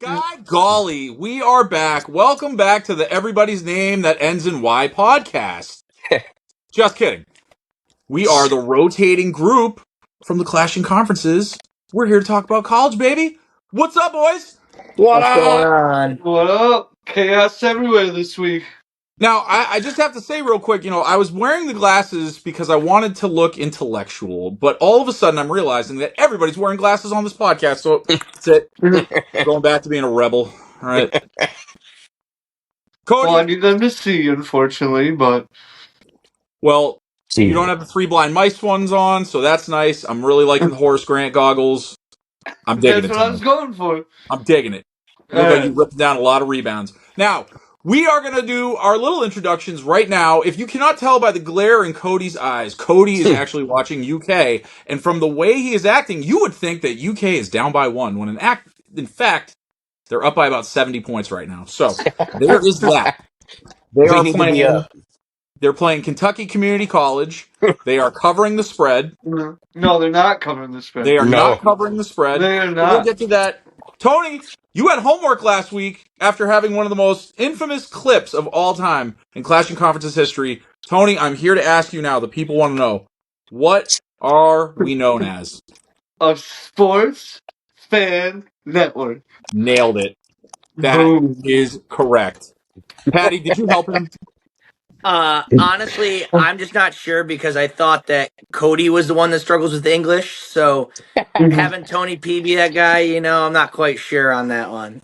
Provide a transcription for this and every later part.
Guy golly, we are back. Welcome back to the Everybody's Name That Ends in Y podcast. Just kidding. We are the rotating group from the Clashing Conferences. We're here to talk about college, baby. What's up, boys? What's going on? What up? Chaos everywhere this week. Now, I just have to say real quick, I was wearing the glasses because I wanted to look intellectual, but all of a sudden I'm realizing that everybody's wearing glasses on this podcast, so that's it. Going back to being a rebel. All right. Cody. Well, I need them to see, unfortunately, but Well, you don't See, have the three blind mice ones on, so that's nice. I'm really liking the Horace Grant goggles. I'm digging that's it, what I was Tony. going for. I'm digging it. You look like you ripped down a lot of rebounds. Now, we are going to do our little introductions right now. If you cannot tell by the glare in Cody's eyes, Cody is actually watching UK, and from the way he is acting, you would think that UK is down by one, when in fact, they're up by about 70 points right now. So, there is that. They we are need to be playing up. They're playing Kentucky Community College. They are covering the spread. No, they're not covering the spread. They are not No. covering the spread. They are But we'll not. get to that. Tony, you had homework last week after having one of the most infamous clips of all time in Clashing Conferences history. Tony, I'm here to ask you now. The people want to know, what are we known as? A sports fan network. Nailed it. That Boom. is correct. Patty, did you help him? Honestly, I'm just not sure because I thought that Cody was the one that struggles with English. So having Tony P be that guy, I'm not quite sure on that one.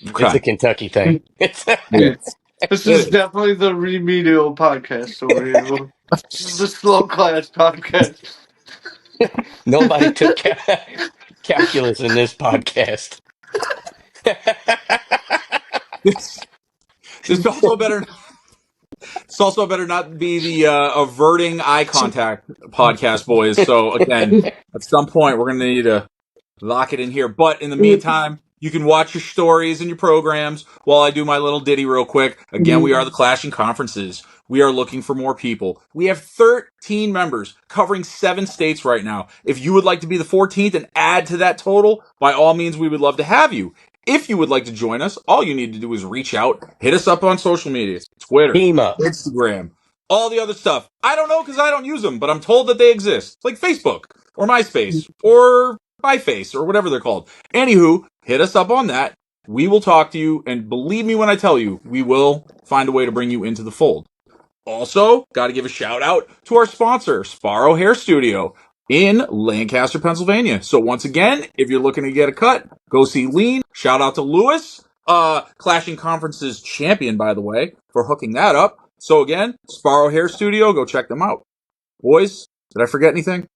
Okay. It's a Kentucky thing. It Yeah. is. This It is is. definitely the remedial podcast over here. This is the slow class podcast. Nobody took calculus in this podcast. This also better It's also better not be the averting eye contact podcast, boys. So again, at some point we're gonna need to lock it in here. But in the meantime, you can watch your stories and your programs while I do my little ditty real quick. Again, we are the Clashing Conferences. We are looking for more people. We have 13 members covering 7 states right now. If you would like to be the 14th and add to that total, by all means, we would love to have you. If you would like to join us, all you need to do is reach out, hit us up on social media, Twitter, Team up. Instagram, all the other stuff. I don't know because I don't use them, but I'm told that they exist. Like Facebook or MySpace or MyFace or whatever they're called. Anywho, hit us up on that. We will talk to you, and believe me when I tell you, we will find a way to bring you into the fold. Also, got to give a shout out to our sponsor, Sparrow Hair Studio in Lancaster, Pennsylvania. So once again, if you're looking to get a cut, go see Lean. Shout out to Lewis, Clashing Conferences champion, by the way, for hooking that up. So again, Sparrow Hair Studio, go check them out. Boys, did I forget anything?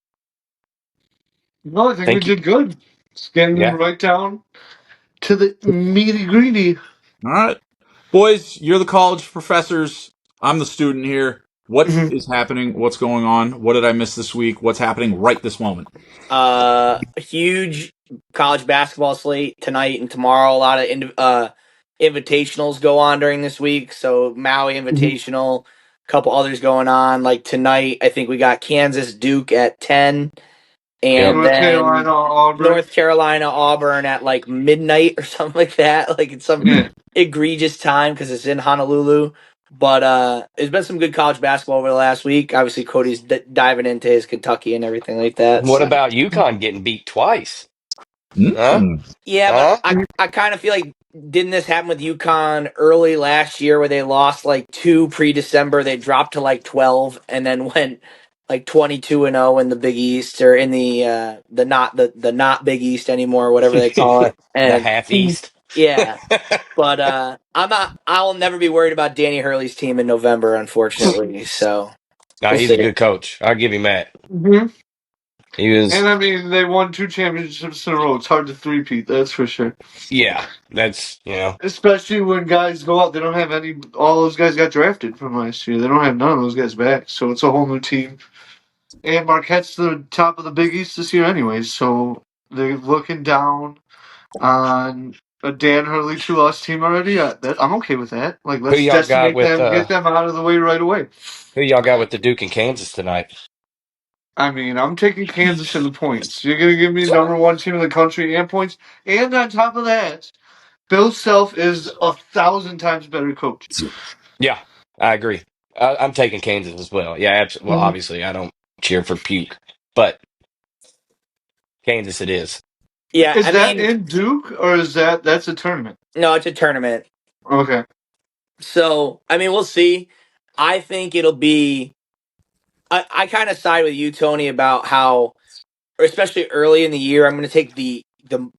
No, I think we Thank you. did good. It's getting Yeah. right down to the meaty greedy. All right. Boys, you're the college professors. I'm the student here. What is happening? What's going on? What did I miss this week? What's happening right this moment? A huge college basketball slate tonight and tomorrow. A lot of invitationals go on during this week. So Maui Invitational, a couple others going on. Like tonight, I think we got Kansas Duke at 10, and North then Carolina, Auburn. North Carolina Auburn at like midnight or something like that. Like it's some Yeah. egregious time because it's in Honolulu. But there's been some good college basketball over the last week. Obviously, Cody's diving into his Kentucky and everything like that. What So. about UConn getting beat twice? Huh? Mm. Yeah, but Huh? I kind of feel like didn't this happen with UConn early last year where they lost like 2 pre-December, they dropped to like 12 and then went like 22-0 in the Big East or in the not Big East anymore, whatever they call it. The And half east. yeah, but I'll never be worried about Danny Hurley's team in November, unfortunately. So No, we'll he's a see. good coach. I'll give him that. Mhm. He was, And I mean, they won 2 championships in a row. It's hard to three-peat, that's for sure. yeah, that's, Especially when guys go out, they don't have any. All those guys got drafted from last year. They don't have none of those guys back, so it's a whole new team. And Marquette's the top of the Big East this year, anyways. So they're looking down on a Dan Hurley 2-loss team already. I'm okay with that. Like, who let's y'all got decimate with, them, get them out of the way right away. who y'all got with the Duke and Kansas tonight? I mean, I'm taking Kansas in the points. You're gonna give me number 1 team in the country and points, and on top of that, Bill Self is 1,000 times better coach. Yeah, I agree. I'm taking Kansas as well. Yeah, absolutely. Well, Mhm. obviously, I don't cheer for puke, but Kansas it is. Yeah, Is I that mean, in Duke or is that's a tournament? no, it's a tournament. Okay. So, I mean, we'll see. I think it'll be. I kind of side with you, Tony, about how, especially early in the year, I'm going to take the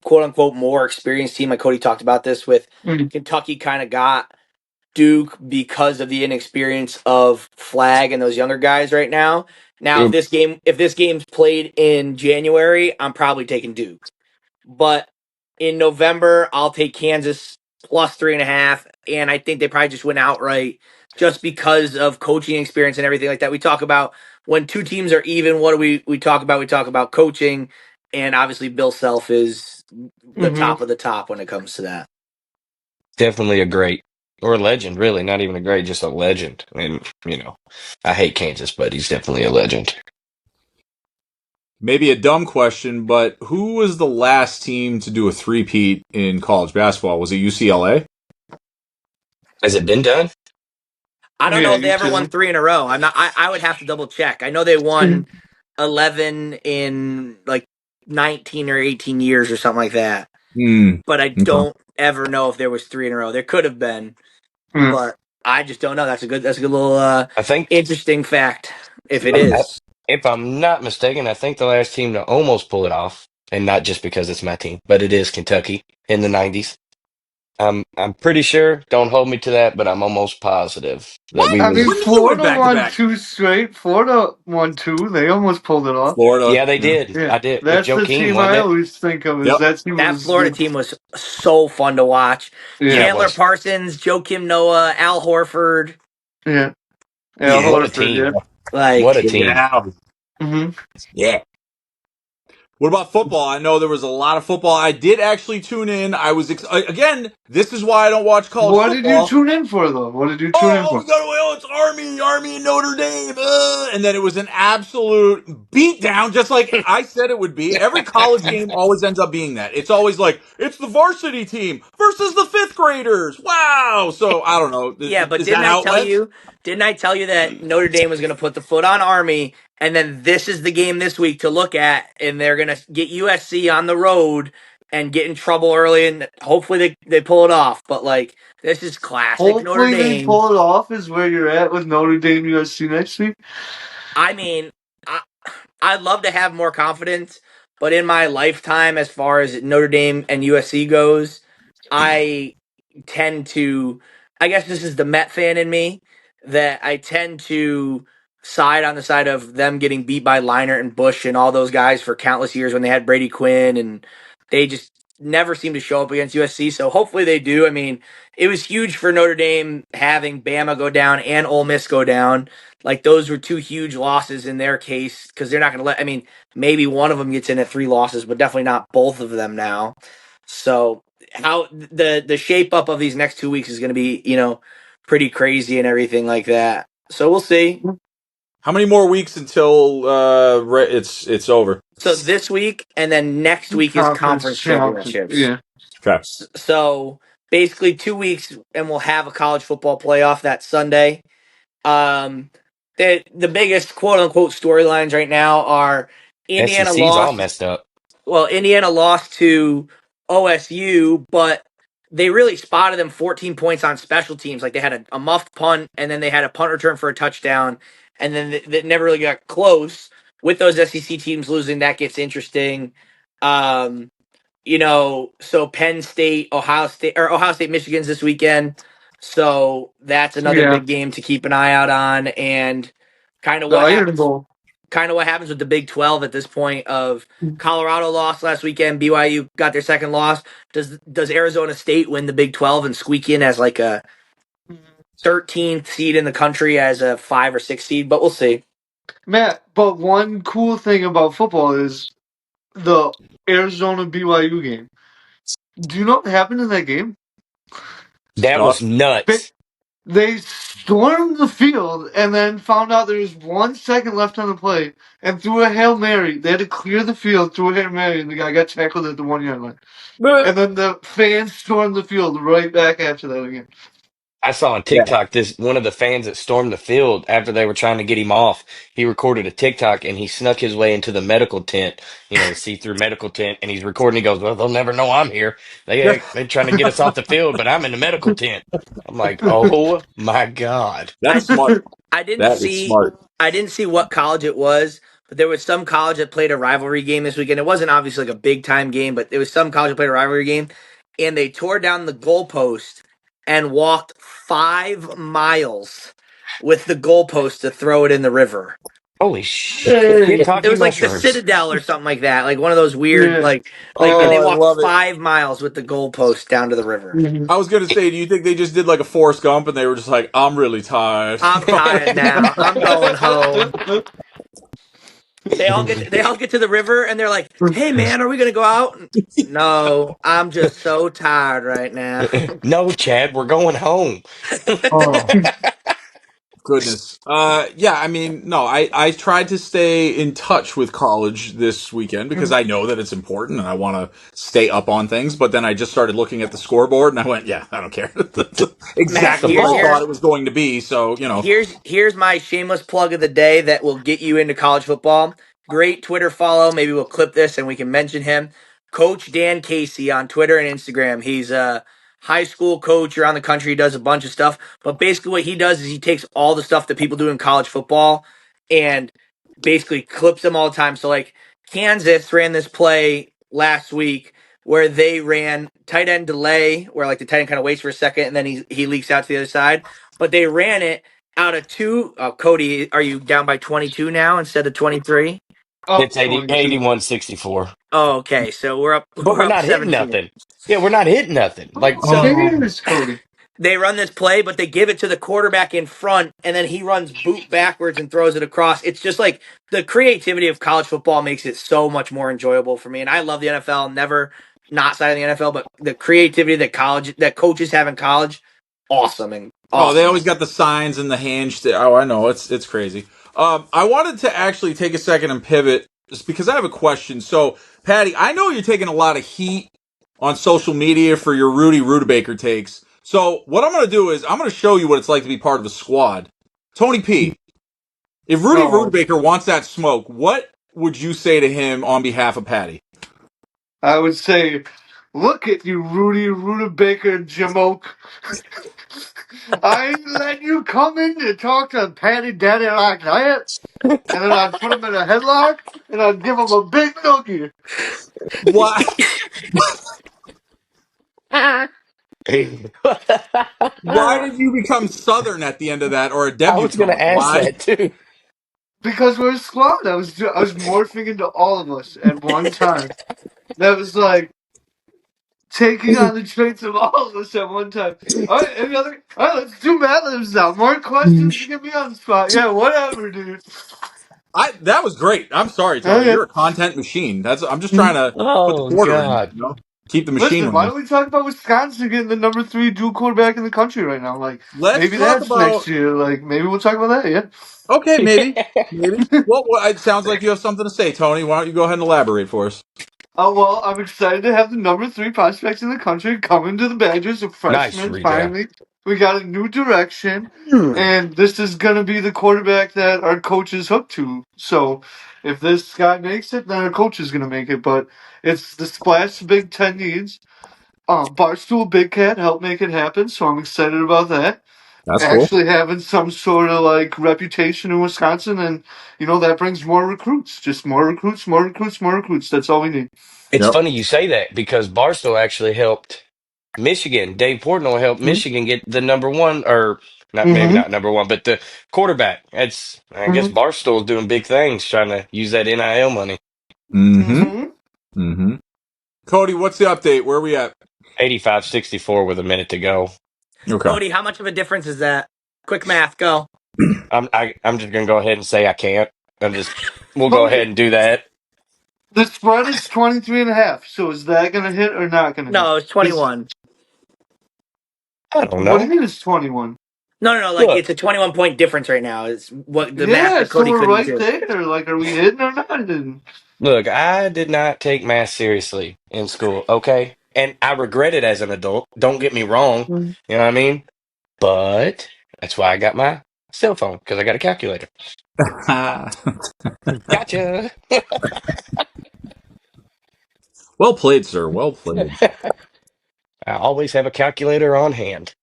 quote unquote more experienced team. Like Cody talked about this with Mhm. Kentucky, kind of got Duke because of the inexperience of Flag and those younger guys right now. Now, True. if this game's played in January, I'm probably taking Duke. But in November, I'll take Kansas plus 3.5, and I think they probably just went outright just because of coaching experience and everything like that. We talk about when two teams are even. What do we talk about? We talk about coaching, and obviously Bill Self is the Mhm. top of the top when it comes to that. Definitely a great or a legend, really. Not even a great, just a legend. And, I hate Kansas, but he's definitely a legend. Maybe a dumb question, but who was the last team to do a three-peat in college basketball? Was it UCLA? Has it been done? I don't Yeah, know if they you ever won too. three in a row. I'm not. I would have to double check. I know they won 11 in like 19 or 18 years or something like that. Hmm. But I Okay. don't ever know if there was three in a row. There could have been, Yeah. but I just don't know. That's a good little I think, interesting fact if it I- is. if I'm not mistaken, I think the last team to almost pull it off, and not just because it's my team, but it is Kentucky in the 90s. I'm pretty sure. Don't hold me to that, but I'm almost positive that What? we I was. mean, When did they win Florida back to won back? 2 straight. Florida won 2. They almost pulled it off. Florida. Yeah, they Yeah. did. Yeah, I did with that's the Joakim, team wasn't I it? always think of. Is Yep. that team That was Florida the team was so fun to watch. Yeah, yeah it Chandler was. Parsons, Joakim Noah, Al Horford. yeah yeah Yeah. What a Horford team! yeah. What Like, a team! Yeah. hmm Yeah. What about football? I know there was a lot of football. I did actually tune in. I was again. This is why I don't watch college What did you football. tune in for though? What did you tune in Oh, for? we got away. Oh, it's Army and Notre Dame. And then it was an absolute beatdown, just like I said it would be. Every college game always ends up being that. It's always like, it's the varsity team versus the fifth graders. Wow. So, I don't know. yeah, but Is that how it went? didn't I tell you that Notre Dame was going to put the foot on Army, and then this is the game this week to look at, and they're going to get USC on the road and get in trouble early, and hopefully they pull it off. But like, this is classic Notre Hopefully they Dame. pull it off. Is where you're at with Notre Dame USC next week. I mean, I, I'd love to have more confidence, but in my lifetime, as far as Notre Dame and USC goes, I tend to. I guess this is the Met fan in me that I tend to side on the side of them getting beat by Leinart and Bush and all those guys for countless years when they had Brady Quinn, and they just never seem to show up against USC. So hopefully they do. I mean, it was huge for Notre Dame having Bama go down and Ole Miss go down. Like those were two huge losses in their case because they're not going to let. I mean, maybe one of them gets in at three losses, but definitely not both of them now. So how the shape up of these next 2 weeks is going to be, pretty crazy and everything like that. So we'll see. How many more weeks until it's over? So this week and then next week is Conference conference championship. championships. Yeah. Okay. So basically 2 weeks and we'll have a college football playoff that Sunday. Um, the biggest quote unquote storylines right now are Indiana SEC's all lost. messed up. Well, Indiana lost to OSU, but they really spotted them 14 points on special teams. Like they had a muffed punt, and then they had a punt return for a touchdown, and then they never really got close. With those SEC teams losing, that gets interesting. Um, so Penn State, Ohio State, Michigan's this weekend. So that's another Yeah. big game to keep an eye out on, and kind of The what Iron happens Bowl. with the Big 12 at this point of Colorado lost last weekend, BYU got their second loss. Does Arizona State win the Big 12 and squeak in as like a 13th seed in the country as a 5 or 6 seed, but we'll see. Matt, but one cool thing about football is the Arizona BYU game. Do you know what happened in that game? That was Stuff. Ba- nuts. They stormed the field and then found out there was 1 second left on the play and threw a Hail Mary. They had to clear the field, threw a Hail Mary, and the guy got tackled at the 1 yard line. And then the fans stormed the field right back after that again. I saw on Yeah. TikTok this one of the fans that stormed the field after they were trying to get him off. He recorded a TikTok and he snuck his way into the medical tent, the see-through medical tent, and he's recording. He goes, "Well, they'll never know I'm here. They're trying to get us off the field, but I'm in the medical tent." I'm like, oh my God. That's smart. I didn't That is see smart. I didn't see what college it was, but there was some college that played a rivalry game this weekend. It wasn't obviously like a big time game, but there was some college that played a rivalry game, and they tore down the goalpost and walked 5 miles with the goalpost to throw it in the river. Holy shit, Hey. It Kentucky was like the mushrooms. Citadel or something like that, like one of those weird Yeah. and they Oh, I walked love it. 5 miles with the goalpost down to the river. Mhm. I was gonna say, do you think they just did like a Forrest Gump and they were just like, I'm really tired? I'm tired now. I'm going home. They all get to the river and they're like, "Hey man, are we gonna go out?" No, I'm just so tired right now. No, Chad, we're going home. Oh. Goodness. Yeah, I mean, no, I tried to stay in touch with college this weekend because I know that it's important and I want to stay up on things, but then I just started looking at the scoreboard and I went, yeah, I don't care. That's Matt, exactly what I thought it was going to be, so, here's my shameless plug of the day that will get you into college football. Great Twitter follow. Maybe we'll clip this and we can mention him. Coach Dan Casey on Twitter and Instagram. He's a high school coach around the country. He does a bunch of stuff. But basically what he does is he takes all the stuff that people do in college football and basically clips them all the time. So like Kansas ran this play last week where they ran tight end delay, where like the tight end kind of waits for a second and then he leaks out to the other side. But they ran it out of two. Cody, are you down by 22 now instead of 23? Up It's 80, 22. 81-64. Oh, okay. So we're up But we're we're up not hitting 17. nothing. Yeah, we're not hitting nothing. Like, So Cheers, Cody. they run this play, but they give it to the quarterback in front, and then he runs boot backwards and throws it across. It's just like the creativity of college football makes it so much more enjoyable for me. And I love the NFL, never not side of the NFL, but the creativity that coaches have in college, awesome and oh, they awesome. always got the signs and the hand. Oh, I know, it's crazy. I wanted to actually take a second and pivot just because I have a question. So, Patty, I know you're taking a lot of heat on social media for your Rudy Rudabaker takes. So, what I'm going to do is I'm going to show you what it's like to be part of a squad. Tony P, if Rudy Oh, Rudabaker wants that smoke, what would you say to him on behalf of Patty? I would say, look at you, Rudy Rudabaker Jamoke. I ain't let you come in to talk to Patty Daddy like that. And then I'd put him in a headlock and I'd give him a big noogie. Why? Why I did you become Southern at the end of that, or a was going to debutante? ask Why? that too. Because we're a squad. I was morphing into all of us at one time. That was like taking on the traits of all of us at one time. All right, any other? All right, let's do Mad Libs now. More questions to get me on the spot. Yeah, whatever, dude. That was great. I'm sorry, Tony. Okay. You're a content machine. I'm just trying to put the Oh, quarter in, God. keep the machine Listen, why running. don't we talk about Wisconsin getting the number 3 dual quarterback in the country right now? Like, Let's maybe talk that's next about. year. Like, maybe we'll talk about that, yeah? Okay, maybe. Well, it sounds like you have something to say, Tony. Why don't you go ahead and elaborate for us? Oh, well, I'm excited to have the number 3 prospects in the country coming to the Badgers, a Nice freshman, recap. finally. We got a new direction, Hmm. and this is going to be the quarterback that our coach is hooked to. So, if this guy makes it, then our coach is going to make it. But it's the splash the Big Ten needs. Barstool Big Cat helped make it happen, so I'm excited about that. That's cool. Actually having some sort of like reputation in Wisconsin, and that brings more recruits. Just more recruits, more recruits, more recruits. That's all we need. It's Yep. funny you say that because Barstow actually helped Michigan. Dave Portnoy helped Michigan get the number one, or not, maybe Mm-hmm. not number one, but the quarterback. I guess Mm-hmm. Barstow's doing big things trying to use that NIL money. Mm-hmm. Mm-hmm. Mm-hmm. Cody, what's the update? Where are we at? 85-64 with a minute to go. Okay. Cody, how much of a difference is that? Quick math, go. I'm just gonna go ahead and say I can't. We'll go Cody, ahead and do that. the spread is 23.5. So is that gonna hit or not gonna hit? No, it's 'Cause 21. I don't what do know. you mean it's 21? No. Like Look. it's a 21-point difference right now. It's what the math Yeah, that so Cody we're couldn't right do. there. Like, are we hitting or not hitting? Look, I did not take math seriously in school, okay? And I regret it as an adult. Don't get me wrong. You know what I mean? But that's why I got my cell phone, because I got a calculator. Gotcha. Well played, sir. Well played. I always have a calculator on hand.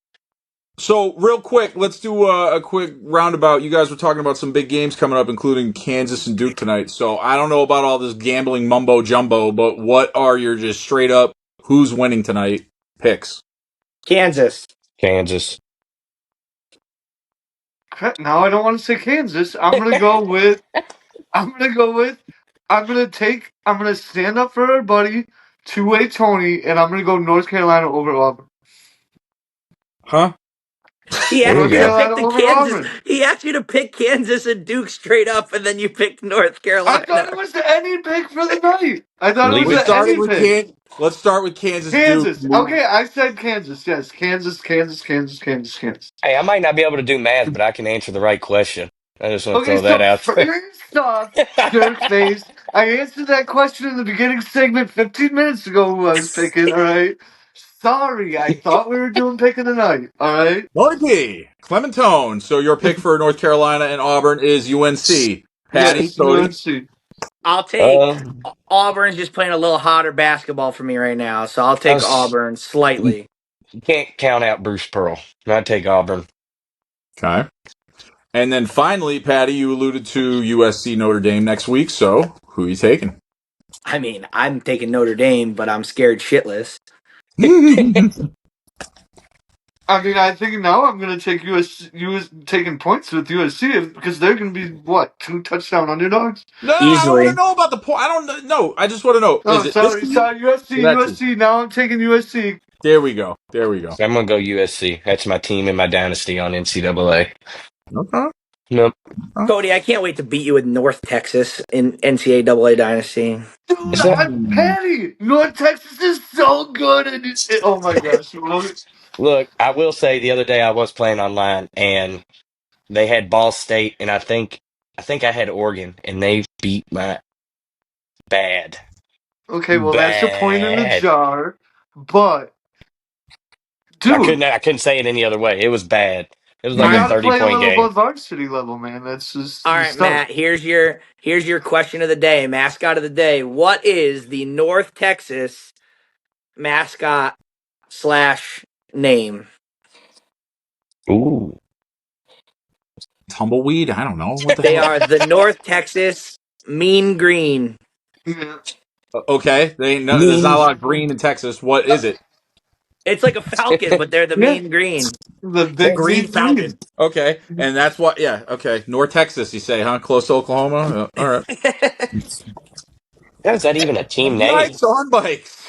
So, real quick, let's do a quick roundabout. You guys were talking about some big games coming up, including Kansas and Duke tonight. So, I don't know about all this gambling mumbo jumbo, but what are your just straight up who's winning tonight picks? Kansas. Kansas. Crap, now I don't want to say Kansas. I'm gonna go with. I'm gonna go with. I'm gonna stand up for our buddy, two-way Tony, and I'm gonna go North Carolina over Auburn. Huh? He There asked you North you to go. pick Carolina the over Kansas. Auburn. He asked you to pick Kansas and Duke straight up, and then you picked North I thought Carolina. it was any pick for the night. I thought it Leave was We it. any started with pick. Let's start with Kansas Duke. Kansas. Okay, I said Kansas. Yes, Kansas, Kansas, Kansas, Kansas, Kansas. Hey, I might not be able to do math, but I can answer the right question. I just want to Okay, throw that so out there. first off, jerk face, I answered that question in the beginning segment 15 minutes ago who I was picking, alright? Sorry, I thought we were doing pick of the night, alright? Norky, Clementone. So, your pick for North Carolina and Auburn is UNC. Patty, Yes, Cody. UNC. I'll take Um, Auburn's just playing a little hotter basketball for me right now, so I'll I take was, Auburn you slightly. can't count out Bruce Pearl. I take Auburn. Okay. And then finally, Patty, you alluded to USC Notre Dame next week. So, who are you taking? I mean, I'm taking Notre Dame, but I'm scared shitless. I mean, I think now I'm going to take taking points with USC because they're going to be, what, 2 touchdown underdogs? No, I don't want to Easily. know about the point. I don't know. I just want to know. Oh, Is it this sorry, team USC, or that team? USC. Now I'm taking USC. There we go. There we go. I'm gonna go USC. That's my team in my dynasty on NCAA. Okay. Nope. Cody, I can't wait to beat you with North Texas in NCAA Dynasty. Dude, Is that I'm Patty. North Texas is so good. Oh my gosh. look? I will say the other day I was playing online and they had Ball State and I think I had Oregon and they beat my bad, Okay, well, that's a point in the bad. jar. But, I dude, couldn't I couldn't say it any other way. It was bad. It was you All like a right, got to 30 play a point little game. above varsity level, man. That's just all the right, start. Matt. Here's your question of the day, mascot of the day. What is the North Texas mascot slash name? Ooh. Tumbleweed? I don't know. What the They hell? are the North Texas Mean Green. Yeah. Okay. There's not a Mean. lot of green in Texas. What is it? It's like a falcon, but they're the Yeah. Mean Green. The big Green mean green. Falcon. Okay. And that's what, yeah. Okay. North Texas, you say, huh? Close to Oklahoma? All right. How is that even a team name? Yikes on bikes.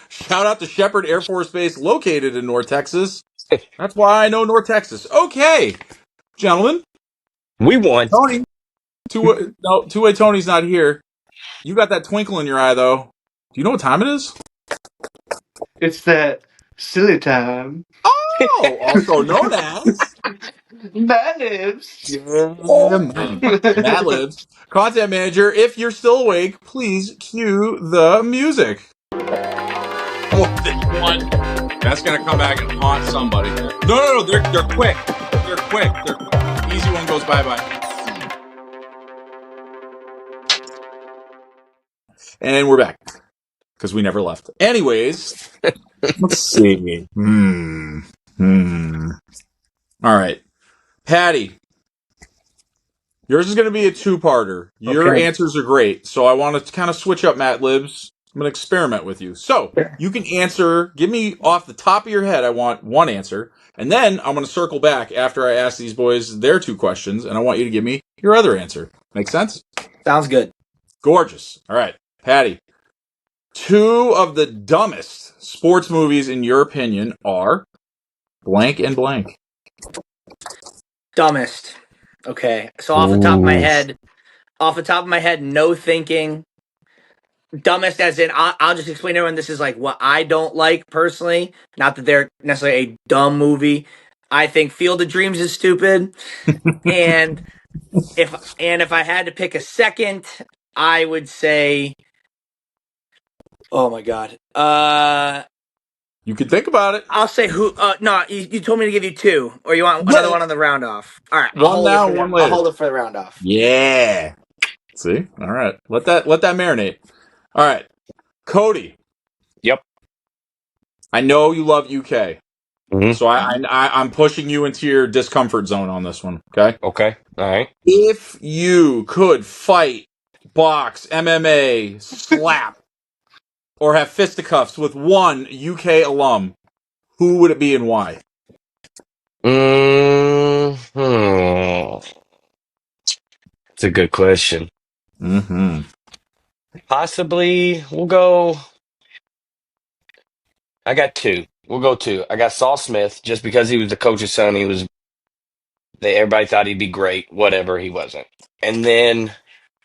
Shout out to Shepherd Air Force Base located in North Texas. That's why I know North Texas. Okay. Gentlemen, We won. Tony. Two-way Tony's not here. You got that twinkle in your eye, though. Do you know what time it is? It's that silly time. Oh, also known as That is. Matt Lives. Content manager, if you're still awake, please cue the music. Oh, this one. That's gonna come back and haunt somebody. No, they're quick. They're quick. They're quick. Easy one goes bye-bye. And we're back. Because we never left. Anyways, let's see. All right. Patty, yours is going to be a two-parter. Your Okay. answers are great, so I want to kind of switch up Matt Libs. I'm going to experiment with you. So, you can answer, give me off the top of your head, I want one answer, and then I'm going to circle back after I ask these boys their two questions, and I want you to give me your other answer. Make sense? Sounds good. Gorgeous. All right. Patty, two of the dumbest sports movies, in your opinion, are blank and blank. Dumbest. Okay. So Ooh. off the top of my head, no thinking. Dumbest as in I'll just explain to everyone this is like what I don't like personally. Not that they're necessarily a dumb movie. I think Field of Dreams is stupid. And if I had to pick a second, I would say, oh my god, You could think about it. I'll say who. No, you told me to give you two, or you want another one on the round off. All right, One now, one I'll later. hold it for the round off. Yeah. See? All right. Let that marinate. All right. Cody, Yep. I know you love UK. Hmm. So I'm pushing you into your discomfort zone on this one, okay? Okay. All right. If you could fight, box, MMA, slap, or have fisticuffs with one UK alum, who would it be and why? Hmm. It's a good question. Mm-hmm. Possibly, we'll go. I got two. We'll go two. I got Saul Smith just because he was the coach's son. Everybody thought he'd be great. Whatever, he wasn't. And then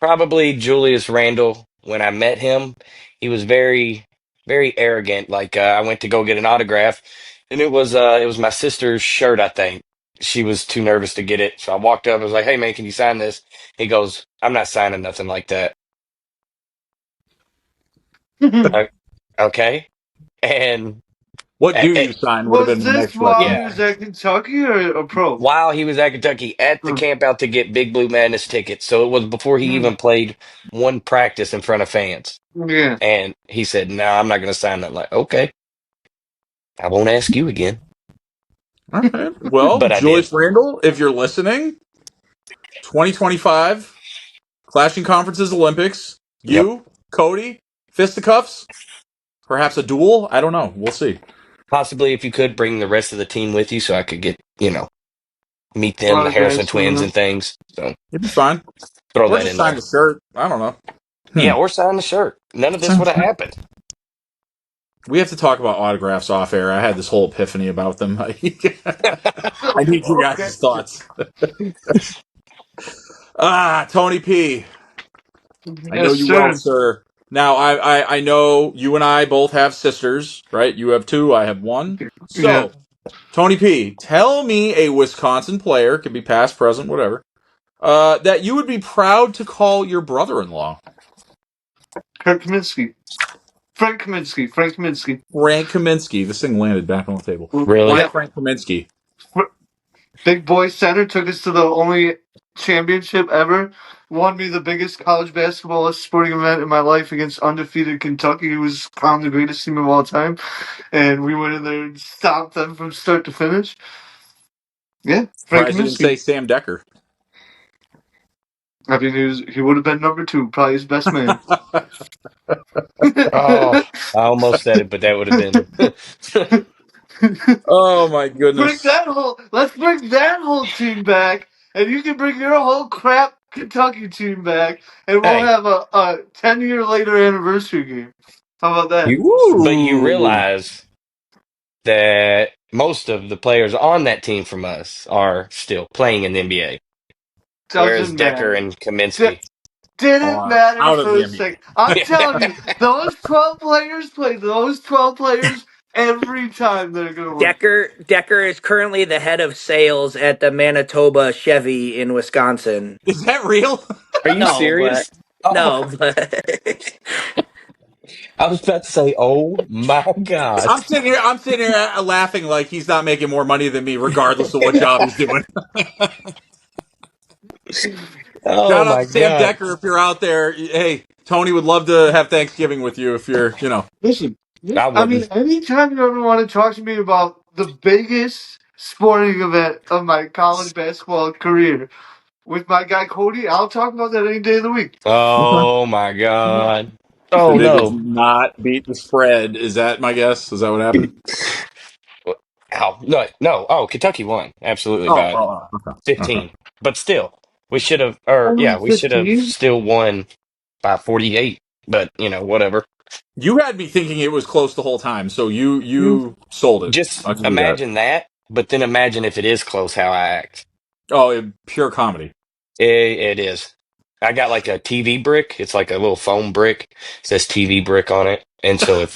probably Julius Randle. When I met him, he was very, very arrogant. Like I went to go get an autograph, and it was my sister's shirt. I think she was too nervous to get it, so I walked up. I was like, "Hey man, can you sign this?" He goes, "I'm not signing nothing like that." Uh, okay, and What uh, do uh, you sign would have Was been the this next while he question. yeah. was at Kentucky or a pro? While he was at Kentucky at the Hmm. camp out to get Big Blue Madness tickets. So it was before he Hmm. even played one practice in front of fans. Yeah. And he said, "No, I'm not going to sign that." Like, okay, I won't ask you again. All right. Well, But I did. Julius Randle, if you're listening, 2025 Clashing Conferences Olympics. Yep. You, Cody, fisticuffs, perhaps a duel. I don't know. We'll see. Possibly if you could bring the rest of the team with you so I could get, meet them, the Harrison Autographs from twins them. and things. So It'd be fine. throw Or that just in sign there. the shirt. I don't know. Yeah, or sign the shirt. None of this Sign the would have shirt. happened. We have to talk about autographs off air. I had this whole epiphany about them. I need you Okay. guys' thoughts. Tony P. I know Yes, you well, sir. sir. Now, I know you and I both have sisters, right? You have two, I have one. Yeah. So, Tony P, tell me a Wisconsin player, could be past, present, whatever, that you would be proud to call your brother-in-law. Kirk Kaminsky. Frank Kaminsky. Frank Kaminsky. Frank Kaminsky. This thing landed back on the table. Really? Why Yep. Frank Kaminsky? Big boy center took us to the only championship ever. Won me the biggest college basketball sporting event in my life against undefeated Kentucky, who was crowned the greatest team of all time. And we went in there and stomped them from start to finish. Yeah, Frank Surprised you didn't say Kaminsky. Sam Decker. I mean, he would have been number two, probably his best man. Oh, I almost said it, but that would have been. Oh my Bring goodness. that whole. Let's bring that whole team back, and you can bring your whole crap Kentucky team back, and we'll Hey, have a 10-year later anniversary game. How about that? but you Ooh. realize that most of the players on that team from us are still playing in the NBA, whereas Doesn't Decker matter. and Kaminsky. Didn't Are matter out of for the a NBA. second. I'm telling you, those 12 players play those 12 players every time they're gonna win. Decker is currently the head of sales at the Manitoba Chevy in Wisconsin. Is that real? Are you No, but serious? Oh, no, but I was about to say, oh my God. I'm sitting here laughing like he's not making more money than me, regardless of what job he's doing. Oh Shout out my to Sam God. Decker if you're out there. Hey, Tony would love to have Thanksgiving with you if you're. Listen, I I mean, wouldn't. anytime you ever want to talk to me about the biggest sporting event of my college basketball career with my guy Cody, I'll talk about that any day of the week. Okay. Oh my God. The Oh Biggles no. not beat the spread. Is that my guess? Is that what happened? Ow. No, no. Oh, Kentucky won. Absolutely Oh, by okay. Okay. 15. But still, we should have, or Only yeah, we should have 15? still won by 48. But, whatever. You had me thinking it was close the whole time, so you You you sold it. Just I'll give you that. imagine that, but then imagine if it is close how I act. Oh, pure comedy. It is. I got like a TV brick. It's like a little foam brick. It says TV brick on it. And so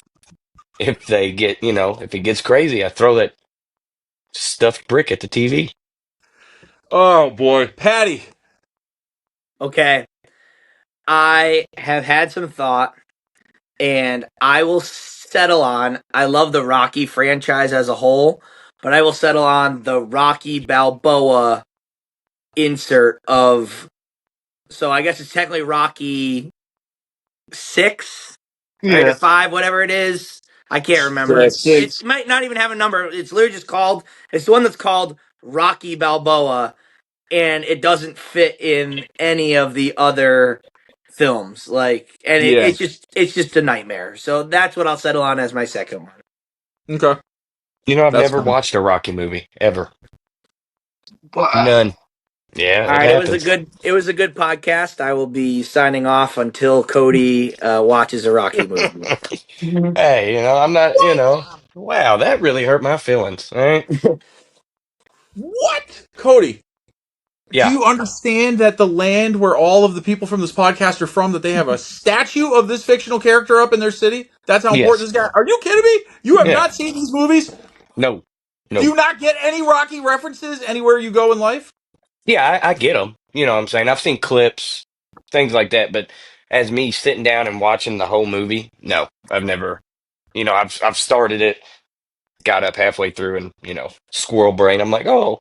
if they get, if it gets crazy, I throw that Stuffed brick at the TV. Oh boy, Patty. Okay. I have had some thought, and I will settle on. I love the Rocky franchise as a whole, but I will settle on the Rocky Balboa insert of. So I guess it's technically Rocky 6, right, or Yeah. 5, whatever it is. I can't remember. It Six. might not even have a number. It's literally just called. It's the one that's called Rocky Balboa, and it doesn't fit in any of the other films. Like, and Yeah. it's just a nightmare. So that's what I'll settle on as my second one. Okay. You know, I've That's never fine. watched a Rocky movie ever. But None. Yeah, All it right, happens. it was a good podcast. I will be signing off until Cody watches a Rocky movie. Hey, I'm not, wow, that really hurt my feelings. All right. What? Cody, do Yeah. you understand that the land where all of the people from this podcast are from, that they have a statue of this fictional character up in their city? That's how important Yes. this guy. Are you kidding me? You have Yeah. not seen these movies? No. Do No. you not get any Rocky references anywhere you go in life? Yeah, I get them. You know what I'm saying? I've seen clips, things like that, but as me sitting down and watching the whole movie, no, I've never, I've started it, got up halfway through and, squirrel brain, I'm like, oh,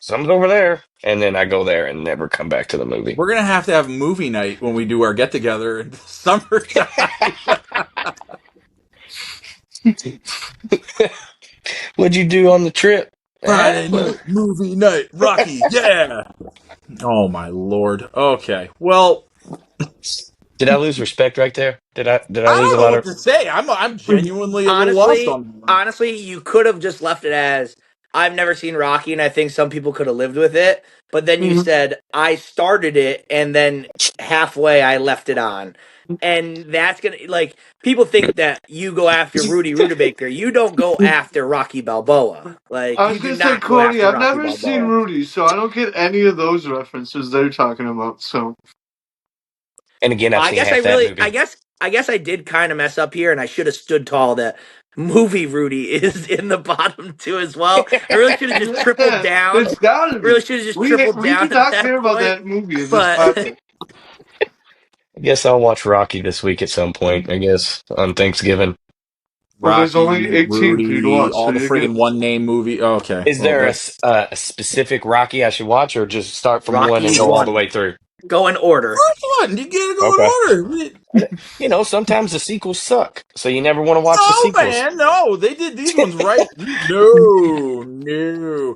something's over there. And then I go there and never come back to the movie. We're gonna have to have movie night when we do our get together in the summertime. What'd you do on the trip? Friday Well, night movie night, Rocky, yeah. Oh my lord. Okay. Well, did I lose respect right there? Did I I lose don't a know lot what of to say. I'm genuinely a little lost honestly, on that one. honestly, you could have just left it as I've never seen Rocky, and I think some people could have lived with it. But then you said I started it, and then halfway I left it on, and that's gonna like people think that you go after Rudy Rudibaker. You don't go after Rocky Balboa. Like I you was do gonna say, not go Cody, after I've Rocky never seen Balboa. Rudy, so I don't get any of those references they're talking about. So and again, I've I seen guess I half that really, movie. I guess I did kind of mess up here, and I should have stood tall. That movie Rudy is in the bottom too as well. I really should have just tripled yeah, down. it's gotta Really be. should have just We tripled we do down at not that care about point. that movie in this But podcast. I guess I'll watch Rocky this week at some point, I guess, on Thanksgiving. Well, there's only Rocky, 18 for you to Rudy, watch, so all the you're good. friggin' one name movie. Oh, okay. Is Well, there that's a specific Rocky I should watch, or just start from one Rocky and go all the one, way through? go in order. first one. You gotta go Okay. in order. Sometimes the sequels suck, so you never want to watch the No, sequels. man, no. They did these ones right. No, no.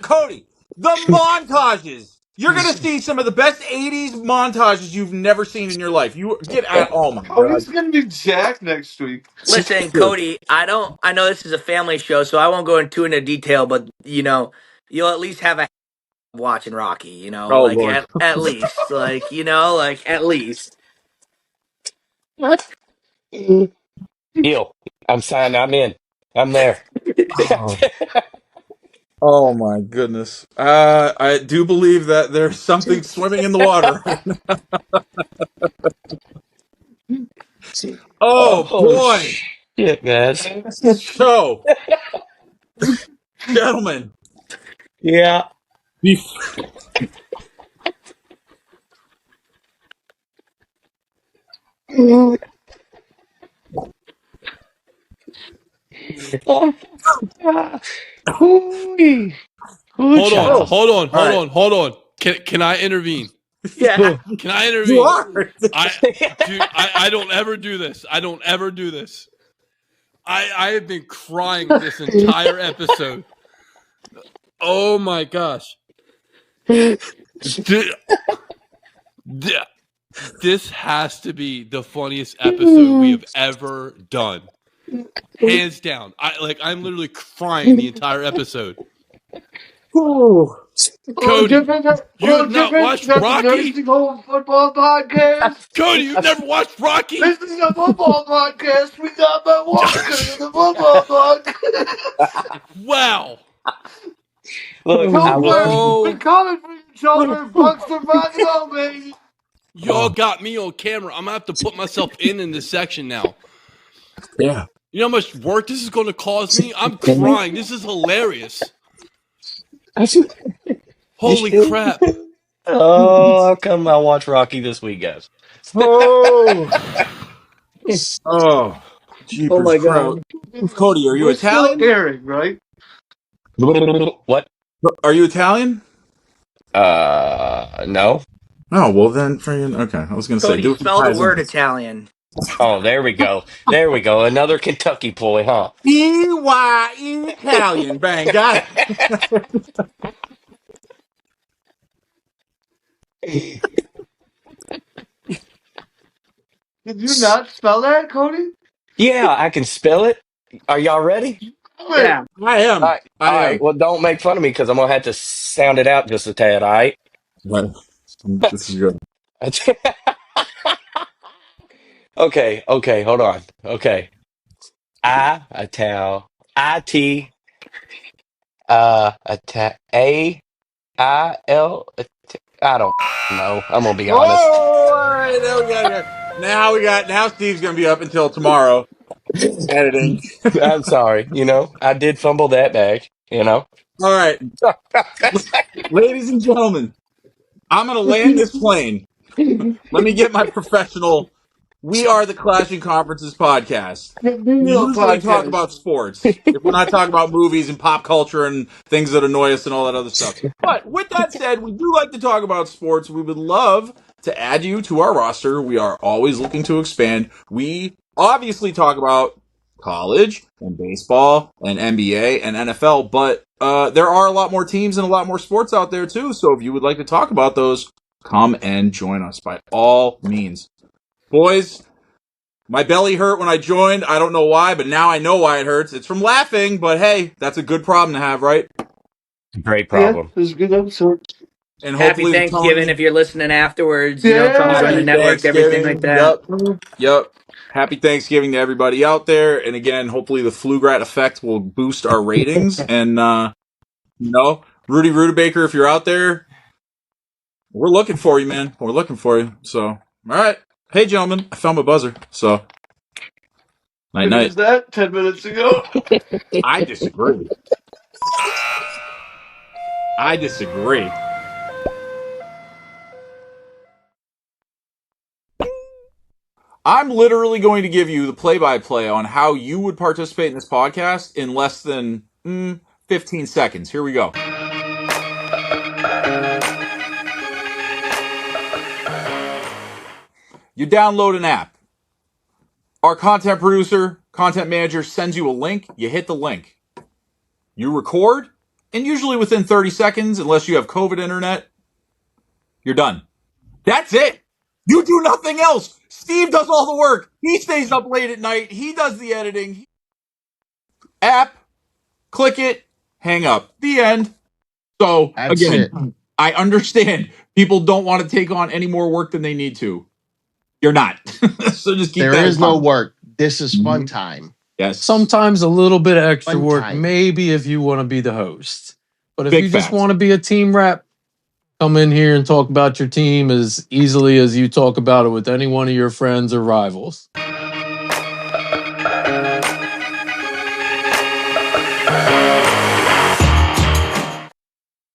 Cody, the montages. You're gonna see some of the best '80s montages you've never seen in your life. You get out. Oh my god. Cody's gonna be Jack next week. Listen, Sure. Cody, I don't. I know this is a family show, so I won't go into detail. But you'll at least have a watching Rocky. Oh Like lord. at least, like like at least. Deal. I'm signed. I'm in. I'm there. Oh. Oh my goodness. I do believe that there's something swimming in the water. Oh Oh boy. shit, guys. So, gentlemen, Yeah. bef- Hooey. Hoo Hold on, oh, child. hold on, all hold right. on, hold on. Can I intervene? Yeah. Can I You intervene? are. I Dude, I don't ever do this. I don't ever do this. I have been crying this entire episode. Oh my gosh. Th- th- This has to be the funniest episode we have ever done. Hands down. I'm literally crying the entire episode. Ooh. Cody, you have not Different. watched That's a Rocky? nursing home football podcast. Cody, you've never watched Rocky? This is a football podcast. We got my Walker in the football podcast. Wow. Look, I Don't was. worry, we're Oh, coming for you, children. Bucks are rocking on, baby. y'all got me on camera. I'm gonna have to put myself in this section now. Yeah. You know how much work this is going to cause me? I'm crying. This is hilarious. Holy crap. Oh, how come I watch Rocky this week, guys? Oh, oh, Oh jeepers my crowd. god. Cody, are you We're still Italian? airing, right? What? Are you Italian? No. Oh, well then, friggin' okay. I was gonna say, Cody, do it for spell the ties word in. Italian. Oh, there we go. There we go. Another Kentucky ploy, huh? E-Y, Italian. Bang, got it. Did you not spell that, Cody? Yeah, I can spell it. Are y'all ready? Do it. Yeah. I All am. right. I All right. am. Well, don't make fun of me because I'm gonna have to sound it out just a tad. All right. Right. This is good. Okay. Okay. Hold on. Okay. A towel. I don't know. I'm gonna be honest. Oh, all right. There we go. Now Steve's gonna be up until tomorrow editing. I'm sorry. I did fumble that bag. All right, ladies and gentlemen, I'm gonna land this plane. Let me get my professional. We are the Clashing Conferences podcast. We Real usually talk podcast. about sports if we're not talking about movies and pop culture and things that annoy us and all that other stuff. But with that said, we do like to talk about sports. We would love to add you to our roster. We are always looking to expand. We obviously talk about college and baseball and NBA and NFL, but there are a lot more teams and a lot more sports out there too. So if you would like to talk about those, come and join us by all means. Boys, my belly hurt when I joined. I don't know why, but now I know why it hurts. It's from laughing, but hey, that's a good problem to have, right? Great Yeah, problem. it was a good episode. And Happy hopefully the Thanksgiving Tony. if you're listening afterwards. Trying to join the Yeah. Happy network, everything like Thanksgiving. that. Yep. Happy Thanksgiving to everybody out there. And again, hopefully the Flugrat effect will boost our ratings. And, Rudy Rudabaker, if you're out there, we're looking for you, man. We're looking for you. So, all right. Hey, gentlemen, I found my buzzer. So, night When night. was that? 10 minutes ago? I disagree. I disagree. I'm literally going to give you the play-by-play on how you would participate in this podcast in less than 15 seconds. Here we go. You download an app. Our content producer, content manager sends you a link. You hit the link. You record, and usually within 30 seconds, unless you have COVID internet, you're done. That's it. You do nothing else. Steve does all the work. He stays up late at night. He does the editing. App, click it, hang up. The end. So, That's again, it. I understand people don't want to take on any more work than they need to. You're not. So just keep There that is in no mind. work. This is fun time. Yes. Sometimes a little bit of extra Fun work, time. maybe if you want to be the host. But if Big you just facts. want to be a team rep, come in here and talk about your team as easily as you talk about it with any one of your friends or rivals.